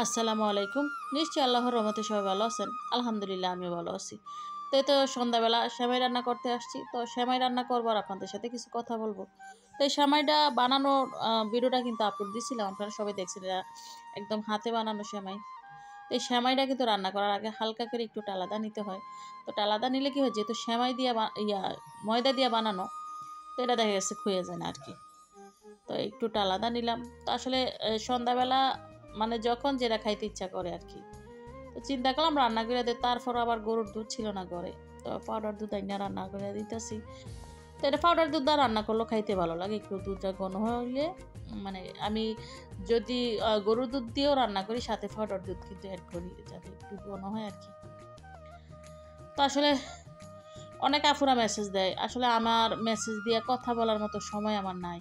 আসসালামু আলাইকুম। নিশ্চয়ই আল্লাহর রহমতে সবাই ভালো আছেন। আলহামদুলিল্লাহ আমিও ভালো আছি। তো এই তো সন্ধ্যাবেলা সেমাই রান্না করতে আসছি। তো সেমাই রান্না করবো আর আপনাদের সাথে কিছু কথা বলবো। তো এই সেমাইটা বানানোর ভিডিওটা কিন্তু আপলোড দিয়েছিলাম, আপনারা সবাই দেখছেন। এটা একদম হাতে বানানো সেমাই। তো এই সেমাইটা কিন্তু রান্না করার আগে হালকা করে একটু টালাদা নিতে হয়। তো টালাদা নিলে কি হয়, যেহেতু সেমাই দিয়ে ময়দা দিয়ে বানানো, তো এটা দেখা গেছে ক্ষয়ে যায় না আর কি। তো একটু টালাদা নিলাম। তো আসলে সন্ধ্যাবেলা মানে যখন যেটা খাইতে ইচ্ছা করে আর কি। তো চিন্তা করলাম রান্না করে দিই, তারপর আবার গরুর দুধ ছিল না ঘরে। তো পাউডার দুধ আইনা রান্না করে দিতেছি। তো এটা পাউডার দুধ দা রান্না করলেও খাইতে ভালো লাগে, একটু দুধটা ঘন হইলে। মানে আমি যদি গরুর দুধ দিয়েও রান্না করি, সাথে পাউডার দুধ কিন্তু অ্যাড করি যাতে একটু ঘন হয় আর কি। তো আসলে অনেক আপুরা মেসেজ দেয়, আসলে আমার মেসেজ দিয়ে কথা বলার মতো সময় আমার নাই।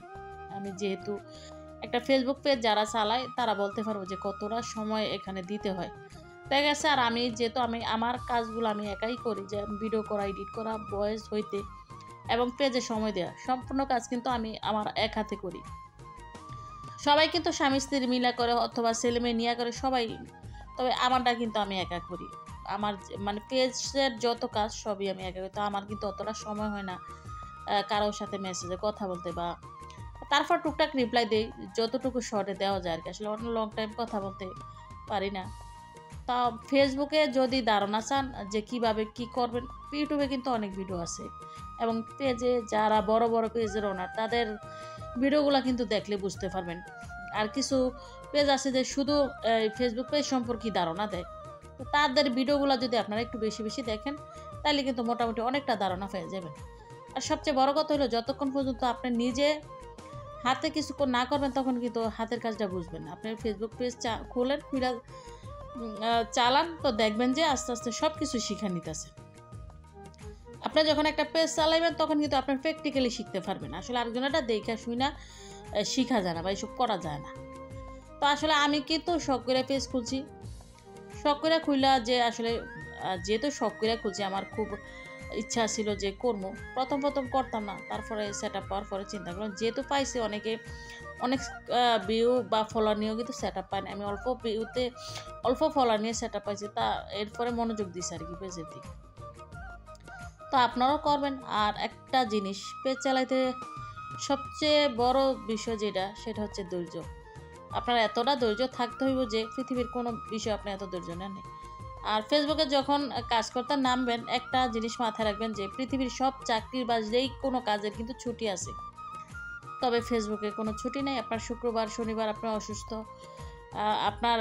আমি যেহেতু একটা ফেসবুক পেজ যারা চালায় তারা বলতে পারবো যে কতটা সময় এখানে দিতে হয়। দেখা গেছে আর আমি যেহেতু আমার কাজগুলো আমি একাই করি, যে ভিডিও করা, এডিট করা, ভয়েস হইতে এবং পেজে সময় দেওয়া, সম্পূর্ণ কাজ কিন্তু আমি আমার এক হাতে করি। সবাই কিন্তু স্বামী স্ত্রী মিলা করে অথবা ছেলে মেয়ে নিয়ে করে সবাই, তবে আমারটা কিন্তু আমি একা করি। আমার মানে পেজের যত কাজ সবই আমি একা করি। তো আমার কিন্তু অতটা সময় হয় না কারোর সাথে মেসেজে কথা বলতে, বা তারপর টুকটাক রিপ্লাই দেই যতটুকু শর্টে দেওয়া যায় আর কি। আসলে অন্য লং টাইম কথা বলতে পারি না। তা ফেসবুকে যদি ধারণা চান যে কিভাবে কি করবেন, ইউটিউবে কিন্তু অনেক ভিডিও আছে, এবং পেজে যারা বড় বড় পেজের ওনার তাদের ভিডিওগুলো কিন্তু দেখলে বুঝতে পারবেন। আর কিছু পেজ আছে যে শুধু ফেসবুক পেজ সম্পর্কে ধারণা দেয়। তো তাদের ভিডিওগুলো যদি আপনারা একটু বেশি বেশি দেখেন, তাহলে কিন্তু মোটামুটি অনেকটা ধারণা পেয়ে যাবেন। আর সবচেয়ে বড় কথা হলো, যতক্ষণ পর্যন্ত আপনি নিজে হাতে কিছু না করবেন তখন কিন্তু হাতের কাজটা বুঝবেন না। আপনি ফেসবুক পেজ খোলেন, খুলে চালান, তো দেখবেন যে আস্তে আস্তে সব কিছু শিখা নিতেছে। আপনি যখন একটা পেজ চালাইবেন তখন কিন্তু আপনার প্র্যাকটিক্যালি শিখতে পারবেন। আসলে আরেকজনেরটা দেখা শুই না শিখা যায় না বা এসব করা যায় না। তো আসলে আমি কিন্তু শখ করে পেজ খুলছি, শখ করে খুললা যে আসলে যেহেতু শখ করে খুলছি, আমার খুব ইচ্ছা ছিল যে করবো। প্রথম প্রথম করতাম না, তারপরে সেট আপ পাওয়ার পরে চিন্তা করলাম যেহেতু পাইছি অনেকে অনেক ভিউ বা ফলোয়ার নিয়েও কিন্তু সেট আপ পাই না, আমি অল্প ভিউতে অল্প ফলোয়ার নিয়ে সেট আপ পাইছি। তা এরপরে মনোযোগ দিছি আর কি পেজের দিকে। তো আপনারাও করবেন। আর একটা জিনিস, পেজ চালাইতে সবচেয়ে বড় বিষয় যেটা, সেটা হচ্ছে ধৈর্য। আপনার এতটা ধৈর্য থাকতে হইব যে পৃথিবীর কোনো বিষয় আপনি এত ধৈর্য নেন। আর ফেসবুকে যখন কাজ করতে নামবেন, একটা জিনিস মাথায় রাখবেন যে পৃথিবীর সব চাকরির বা যেই কোনো কাজের কিন্তু ছুটি আছে, তবে ফেসবুকে কোনো ছুটি নেই। আপনার শুক্রবার শনিবার আপনার অসুস্থ, আপনার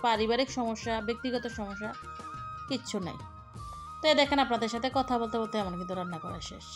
পারিবারিক সমস্যা, ব্যক্তিগত সমস্যা, কিচ্ছু নাই। তো দেখেন আপনাদের সাথে কথা বলতে বলতে আমার কিন্তু রান্না করা শেষ।